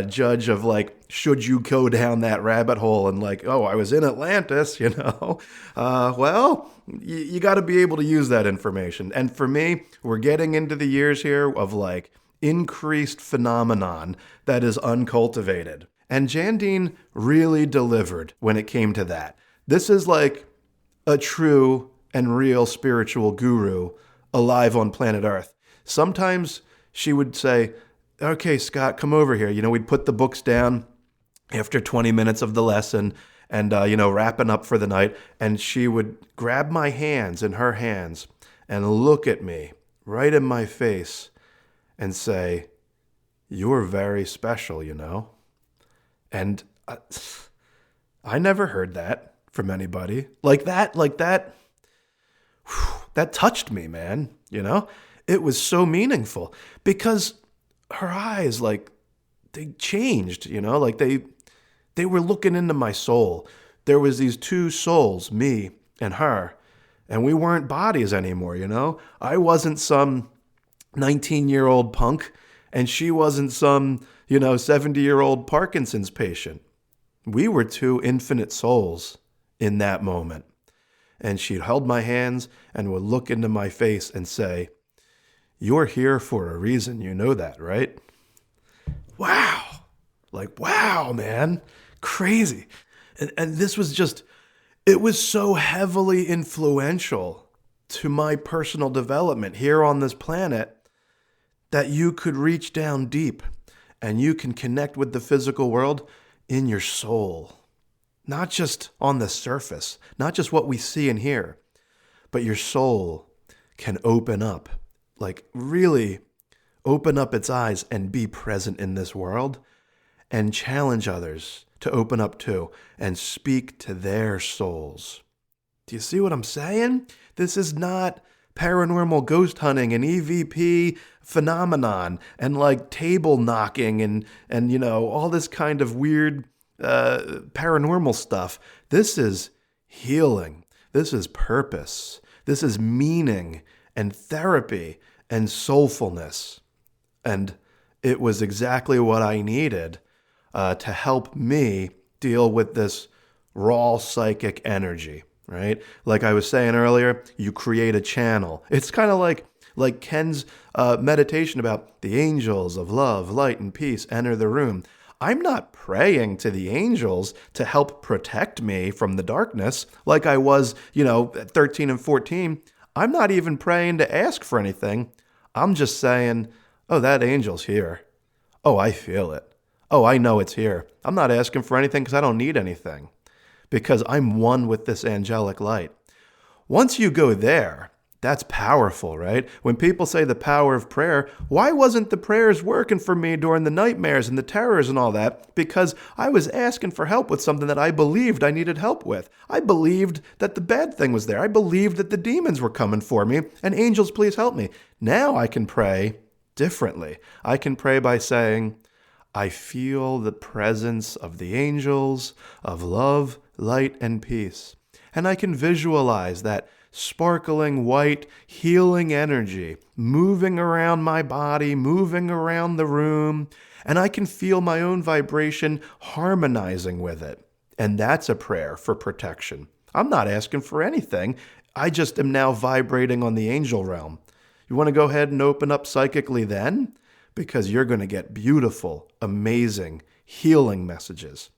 judge of like, should you go down that rabbit hole and like, oh, I was in Atlantis, you know? Well, you got to be able to use that information. And for me, we're getting into the years here of like increased phenomenon that is uncultivated. And Jandine really delivered when it came to that. This is like a true and real spiritual guru alive on planet Earth. Sometimes she would say, okay, Scott, come over here. You know, we'd put the books down after 20 minutes of the lesson and, you know, wrapping up for the night. And she would grab my hands in her hands and look at me right in my face and say, you're very special, you know? And I never heard that from anybody. Like that, that touched me, man, you know? It was so meaningful because her eyes, like, they changed, you know? Like, they were looking into my soul. There was these two souls, me and her, and we weren't bodies anymore, you know? I wasn't some 19-year-old punk, and she wasn't some, you know, 70-year-old Parkinson's patient. We were two infinite souls in that moment. And she'd held my hands and would look into my face and say, you're here for a reason, you know that, right? Wow. Like, wow, man. Crazy. And this was just, it was so heavily influential to my personal development here on this planet that you could reach down deep and you can connect with the physical world in your soul. Not just on the surface, not just what we see and hear, but your soul can open up, like really open up its eyes and be present in this world and challenge others to open up too and speak to their souls. Do you see what I'm saying? This is not paranormal ghost hunting and EVP phenomenon and like table knocking and you know, all this kind of weird paranormal stuff. This is healing. This is purpose. This is meaning and therapy and soulfulness. And it was exactly what I needed to help me deal with this raw psychic energy, right? Like I was saying earlier, you create a channel. It's kind of like Ken's meditation about the angels of love, light, and peace enter the room. I'm not praying to the angels to help protect me from the darkness like I was, you know, at 13 and 14. I'm not even praying to ask for anything. I'm just saying, oh, that angel's here. Oh, I feel it. Oh, I know it's here. I'm not asking for anything because I don't need anything because I'm one with this angelic light. Once you go there, that's powerful, right? When people say the power of prayer, why wasn't the prayers working for me during the nightmares and the terrors and all that? Because I was asking for help with something that I believed I needed help with. I believed that the bad thing was there. I believed that the demons were coming for me and angels, please help me. Now I can pray differently. I can pray by saying, I feel the presence of the angels of love, light and peace. And I can visualize that sparkling white healing energy moving around my body, moving around the room, and I can feel my own vibration harmonizing with it. And that's a prayer for protection. I'm not asking for anything. I just am now vibrating on the angel realm. You want to go ahead and open up psychically then? Because you're going to get beautiful, amazing, healing messages.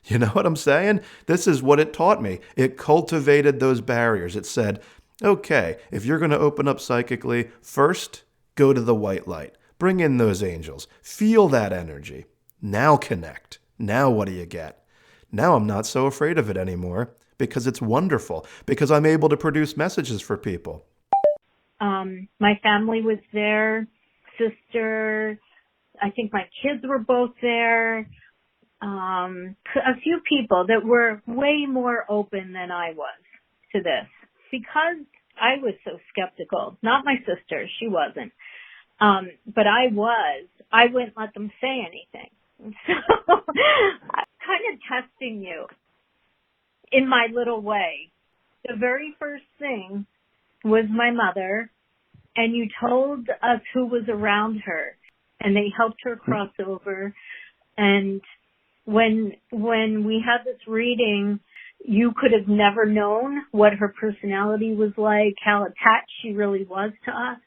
You know what I'm saying? This is what it taught me. It cultivated those barriers. It said, okay, if you're going to open up psychically, first, go to the white light. Bring in those angels. Feel that energy. Now connect. Now what do you get? Now I'm not so afraid of it anymore because it's wonderful, because I'm able to produce messages for people. My family was there, sister, I think my kids were both there. A few people that were way more open than I was to this because I was so skeptical. Not my sister, she wasn't. But I wouldn't let them say anything. So kind of testing you in my little way. The very first thing was my mother, and you told us who was around her, and they helped her cross over. And when we had this reading, you could have never known what her personality was like, how attached she really was to us.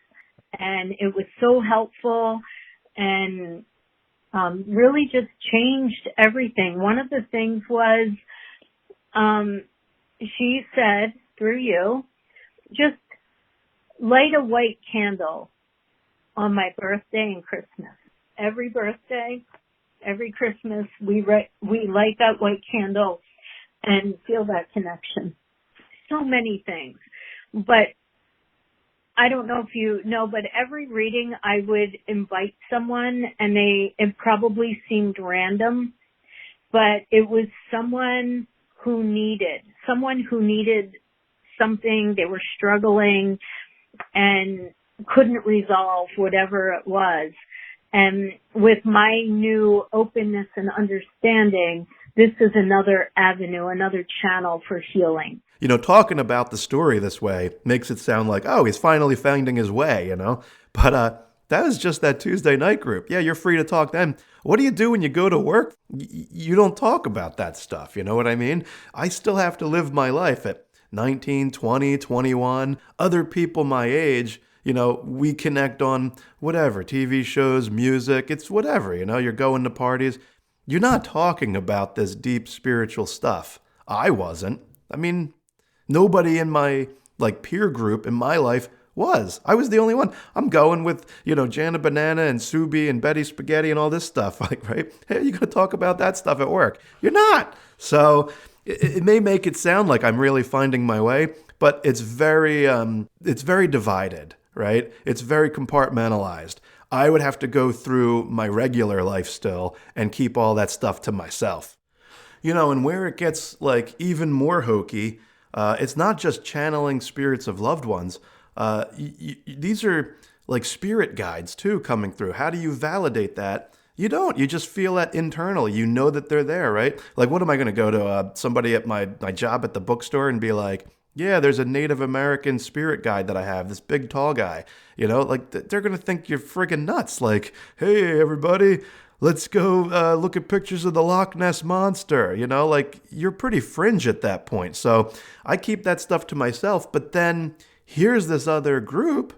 And it was so helpful and really just changed everything. One of the things was she said, through you, just light a white candle on my birthday and Christmas. Every birthday, every Christmas, we light that white candle and feel that connection. So many things. But I don't know if you know, but every reading I would invite someone, and it probably seemed random, but it was someone who needed something. They were struggling and couldn't resolve whatever it was. And with my new openness and understanding, this is another avenue, another channel for healing. You know, talking about the story this way makes it sound like, oh, he's finally finding his way, you know? But that was just that Tuesday night group. Yeah, you're free to talk then. What do you do when you go to work? You don't talk about that stuff, you know what I mean? I still have to live my life at 19, 20, 21. Other people my age, you know, we connect on whatever, TV shows, music, it's whatever, you know, you're going to parties. You're not talking about this deep spiritual stuff. I wasn't. I mean, nobody in my peer group in my life was. I was the only one. I'm going with, you know, Jana Banana and Subi and Betty Spaghetti and all this stuff, right? Hey, you're going to talk about that stuff at work. You're not. So it may make it sound like I'm really finding my way, but it's very divided, right? It's very compartmentalized. I would have to go through my regular life still and keep all that stuff to myself. You know, and where it gets even more hokey, it's not just channeling spirits of loved ones. These are spirit guides too coming through. How do you validate that? You don't. You just feel that internally. You know that they're there, right? What am I going to go to somebody at my job at the bookstore and be like, yeah, there's a Native American spirit guide that I have, this big tall guy. You know, they're going to think you're friggin' nuts. Hey, everybody, let's go look at pictures of the Loch Ness Monster. You know, you're pretty fringe at that point. So I keep that stuff to myself. But then here's this other group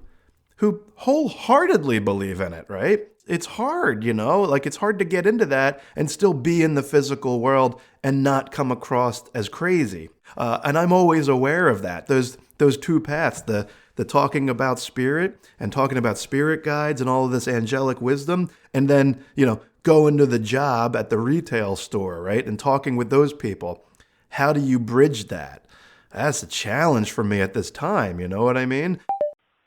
who wholeheartedly believe in it, right? It's hard, you know, it's hard to get into that and still be in the physical world and not come across as crazy. And I'm always aware of that. Those two paths, the talking about spirit and talking about spirit guides and all of this angelic wisdom, and then, you know, going to the job at the retail store, right? And talking with those people. How do you bridge that? That's a challenge for me at this time, you know what I mean?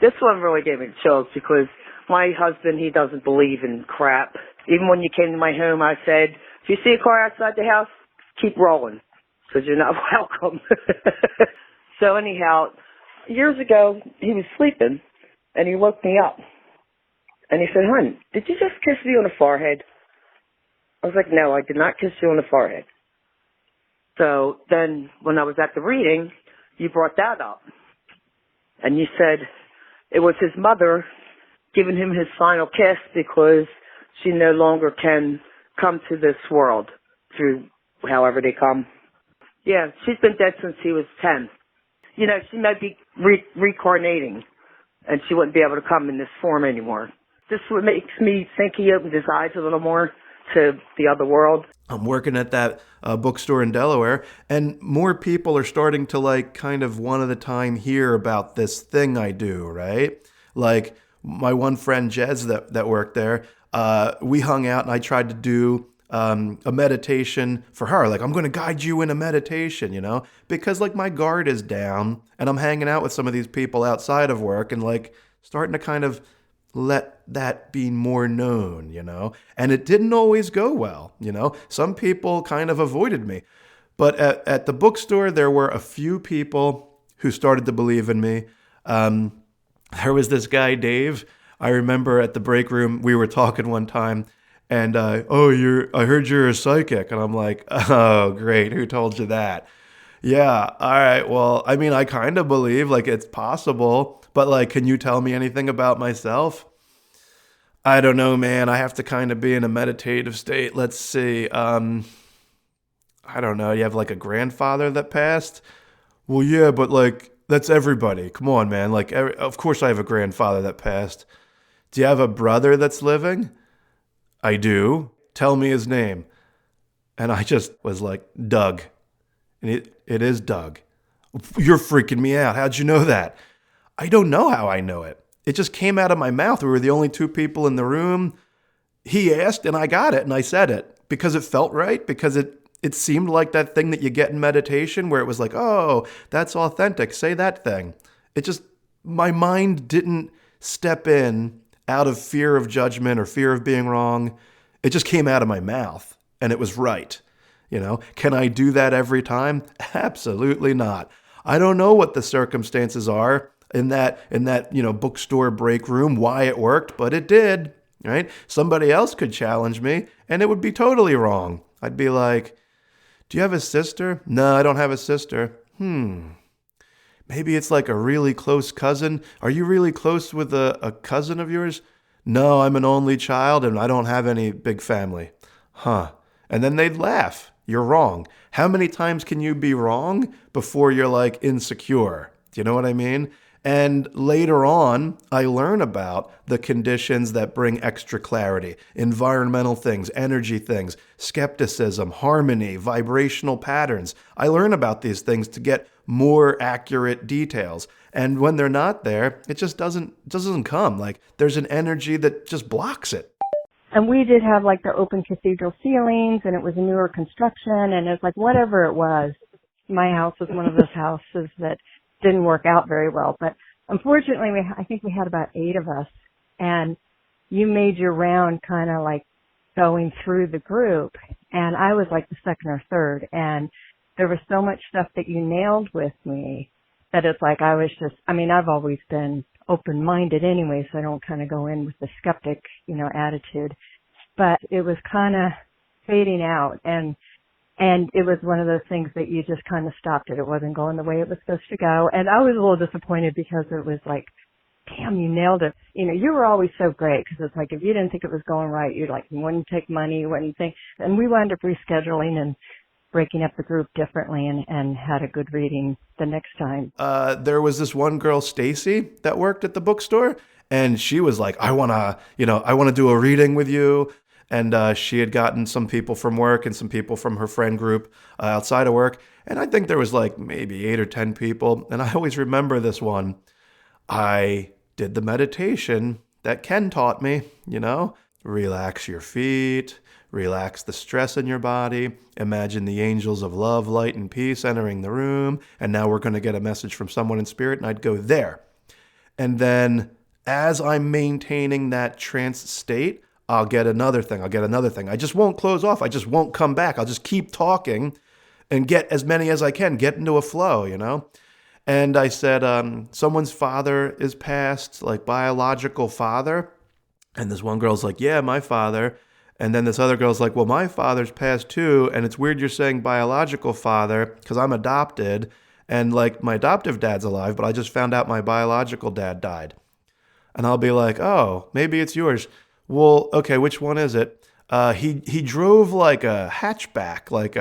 This one really gave me chills because my husband, he doesn't believe in crap. Even when you came to my home, I said, if you see a car outside the house, keep rolling because you're not welcome. So anyhow, years ago, he was sleeping and he woke me up. And he said, hon, did you just kiss me on the forehead? I was like, no, I did not kiss you on the forehead. So then when I was at the reading, you brought that up. And you said it was his mother giving him his final kiss because she no longer can come to this world through however they come. Yeah, she's been dead since he was 10. You know, she might be reincarnating, and she wouldn't be able to come in this form anymore. This what makes me think he opened his eyes a little more to the other world. I'm working at that bookstore in Delaware, and more people are starting to like kind of one at a time hear about this thing I do, right? Like my one friend Jez that worked there, we hung out and I tried to do a meditation for her. Like, I'm going to guide you in a meditation, you know, because like my guard is down and I'm hanging out with some of these people outside of work and like starting to kind of let that be more known, you know, and it didn't always go well. You know, some people kind of avoided me, but at the bookstore, there were a few people who started to believe in me. There was this guy, Dave. I remember at the break room, we were talking one time. And, I heard you're a psychic. And I'm like, oh, great. Who told you that? Yeah. All right. Well, I mean, I kind of believe like it's possible, but like, can you tell me anything about myself? I don't know, man. I have to kind of be in a meditative state. Let's see. I don't know. You have like a grandfather that passed? Well, yeah, but like, that's everybody. Come on, man. Like, of course I have a grandfather that passed. Do you have a brother that's living? I do. Tell me his name. And I just was like, Doug. And it is Doug. You're freaking me out. How'd you know that? I don't know how I know it. It just came out of my mouth. We were the only two people in the room. He asked and I got it and I said it because it felt right, because it seemed like that thing that you get in meditation where it was like, oh, that's authentic. Say that thing. It just, my mind didn't step in out of fear of judgment or fear of being wrong. It just came out of my mouth and it was right. You know, can I do that every time? Absolutely not. I don't know what the circumstances are in that, you know, bookstore break room, why it worked, but it did, right? Somebody else could challenge me and it would be totally wrong. I'd be like, do you have a sister? No, I don't have a sister. Maybe it's like a really close cousin. Are you really close with a cousin of yours? No, I'm an only child and I don't have any big family. Huh. And then they'd laugh. You're wrong. How many times can you be wrong before you're like insecure? Do you know what I mean? And later on, I learn about the conditions that bring extra clarity, environmental things, energy things, skepticism, harmony, vibrational patterns. I learn about these things to get more accurate details. And when they're not there, it just doesn't come. Like there's an energy that just blocks it. And we did have like the open cathedral ceilings, and it was a newer construction, and it's like whatever it was. My house was one of those houses that didn't work out very well, but unfortunately I think we had about 8 of us, and you made your round kind of like going through the group, and I was like the second or third, and there was so much stuff that you nailed with me that it's like I've always been open-minded anyway, so I don't kind of go in with the skeptic, you know, attitude, but it was kind of fading out, and it was one of those things that you just kind of stopped it. It wasn't going the way it was supposed to go. And I was a little disappointed because it was like, damn, you nailed it. You know, you were always so great because it's like if you didn't think it was going right, you wouldn't take money, you wouldn't think. And we wound up rescheduling and breaking up the group differently and had a good reading the next time. There was this one girl, Stacy, that worked at the bookstore. And she was like, I want to do a reading with you. And she had gotten some people from work and some people from her friend group outside of work. And I think there was like maybe 8 or 10 people. And I always remember this one. I did the meditation that Ken taught me, you know, relax your feet, relax the stress in your body, imagine the angels of love, light, and peace entering the room. And now we're going to get a message from someone in spirit. And I'd go there. And then as I'm maintaining that trance state, I'll get another thing. I just won't close off. I just won't come back. I'll just keep talking and get as many as I can, get into a flow, you know? And I said, someone's father is passed, like biological father. And this one girl's like, yeah, my father. And then this other girl's like, well, my father's passed too, and it's weird you're saying biological father because I'm adopted, and like my adoptive dad's alive, but I just found out my biological dad died. And I'll be like, oh, maybe it's yours. Well, okay, which one is it? He drove like a hatchback, like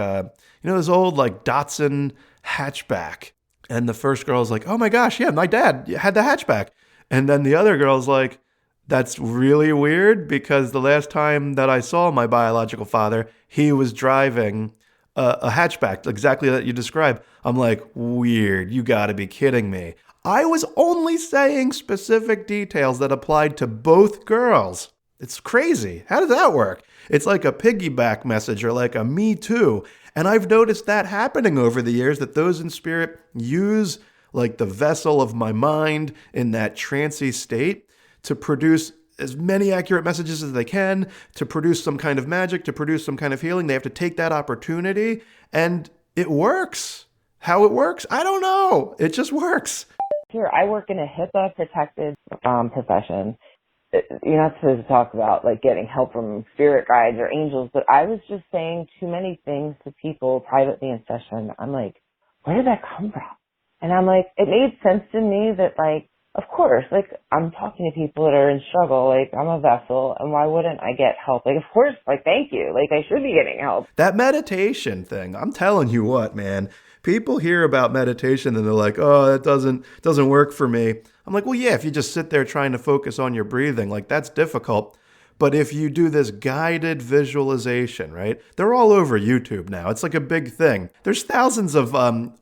this old like Datsun hatchback. And the first girl's like, oh my gosh, yeah, my dad had the hatchback. And then the other girl's like, that's really weird because the last time that I saw my biological father, he was driving a hatchback, exactly that you described. I'm like, weird, you gotta be kidding me. I was only saying specific details that applied to both girls. It's crazy. How does that work? It's like a piggyback message or like a me too. And I've noticed that happening over the years, that those in spirit use like the vessel of my mind in that trancy state to produce as many accurate messages as they can, to produce some kind of magic, to produce some kind of healing. They have to take that opportunity, and it works. How it works, I don't know. It just works. Here, I work in a HIPAA-protected profession. You're not supposed to talk about like getting help from spirit guides or angels, but I was just saying too many things to people privately in session. I'm like, where did that come from? And I'm like, it made sense to me that like, of course, like I'm talking to people that are in struggle, like I'm a vessel, and why wouldn't I get help? Like, of course, like thank you, like I should be getting help. That meditation thing, I'm telling you what, man. People hear about meditation and they're like, oh, that doesn't work for me. I'm like, well, yeah, if you just sit there trying to focus on your breathing, like that's difficult. But if you do this guided visualization, right? They're all over YouTube now. It's like a big thing. There's thousands of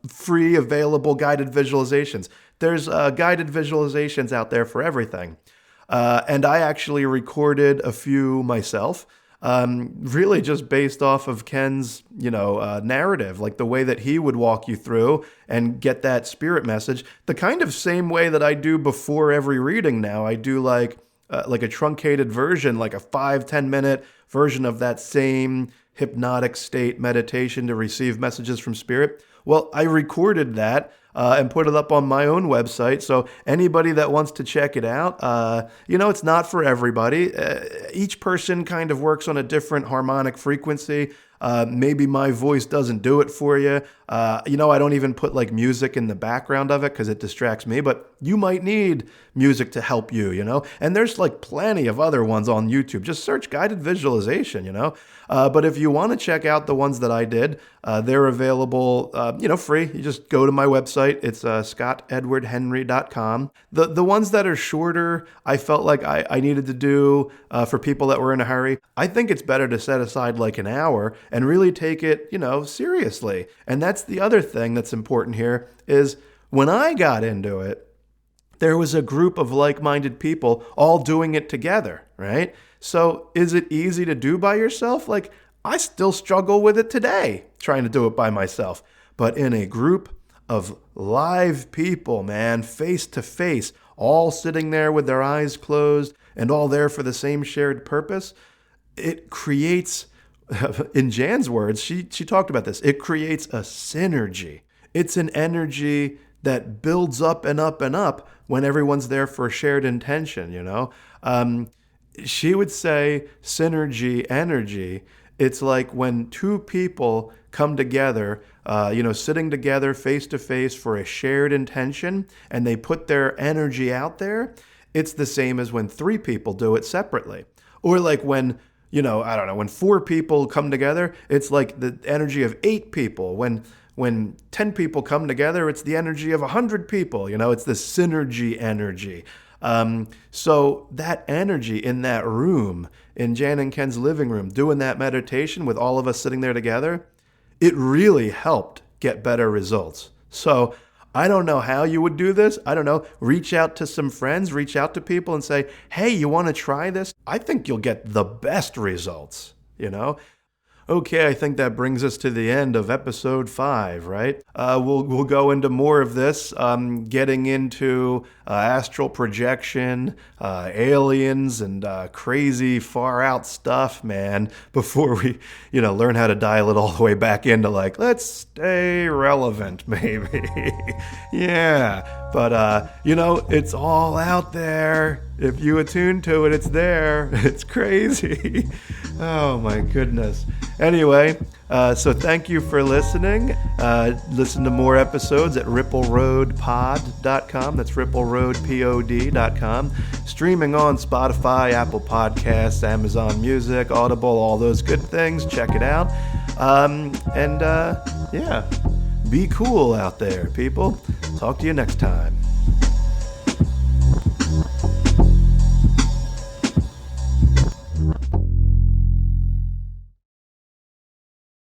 free available guided visualizations. There's guided visualizations out there for everything. And I actually recorded a few myself. Really just based off of Ken's, narrative, like the way that he would walk you through and get that spirit message. The kind of same way that I do before every reading now. I do like a truncated version, like a 5-10 minute version of that same hypnotic state meditation to receive messages from spirit. Well, I recorded that and put it up on my own website. So anybody that wants to check it out, it's not for everybody. Each person kind of works on a different harmonic frequency. Maybe my voice doesn't do it for you. I don't even put like music in the background of it because it distracts me, but you might need music to help you, and there's like plenty of other ones on YouTube. Just search guided visualization, but if you want to check out the ones that I did, they're available, free. You just go to my website. It's scottedwardhenry.com. The ones that are shorter, I felt like I needed to do for people that were in a hurry. I think it's better to set aside like an hour and really take it, seriously. And that's the other thing that's important here is when I got into it, there was a group of like-minded people all doing it together, right? So is it easy to do by yourself? Like, I still struggle with it today, trying to do it by myself. But in a group of live people, man, face to face, all sitting there with their eyes closed and all there for the same shared purpose, it creates, in Jan's words, she talked about this, it creates a synergy. It's an energy that builds up and up and up when everyone's there for a shared intention, She would say synergy energy. It's like when two people come together, sitting together face to face for a shared intention, and they put their energy out there. It's the same as when three people do it separately. Or like when, when four people come together, it's like the energy of 8 people. When 10 people come together, it's the energy of 100 people. It's the synergy energy. So that energy in that room, in Jan and Ken's living room, doing that meditation with all of us sitting there together, it really helped get better results. So I don't know how you would do this. I don't know. Reach out to some friends, reach out to people and say, hey, you want to try this? I think you'll get the best results, Okay, I think that brings us to the end of episode 5, right? We'll go into more of this, getting into astral projection, aliens, and crazy far out stuff, man, before we, learn how to dial it all the way back into like, let's stay relevant, maybe. Yeah. But, it's all out there. If you attune to it, it's there. It's crazy. Oh, my goodness. Anyway, so thank you for listening. Listen to more episodes at rippleroadpod.com. That's rippleroadpod.com. Streaming on Spotify, Apple Podcasts, Amazon Music, Audible, all those good things. Check it out. Yeah, be cool out there, people. Talk to you next time.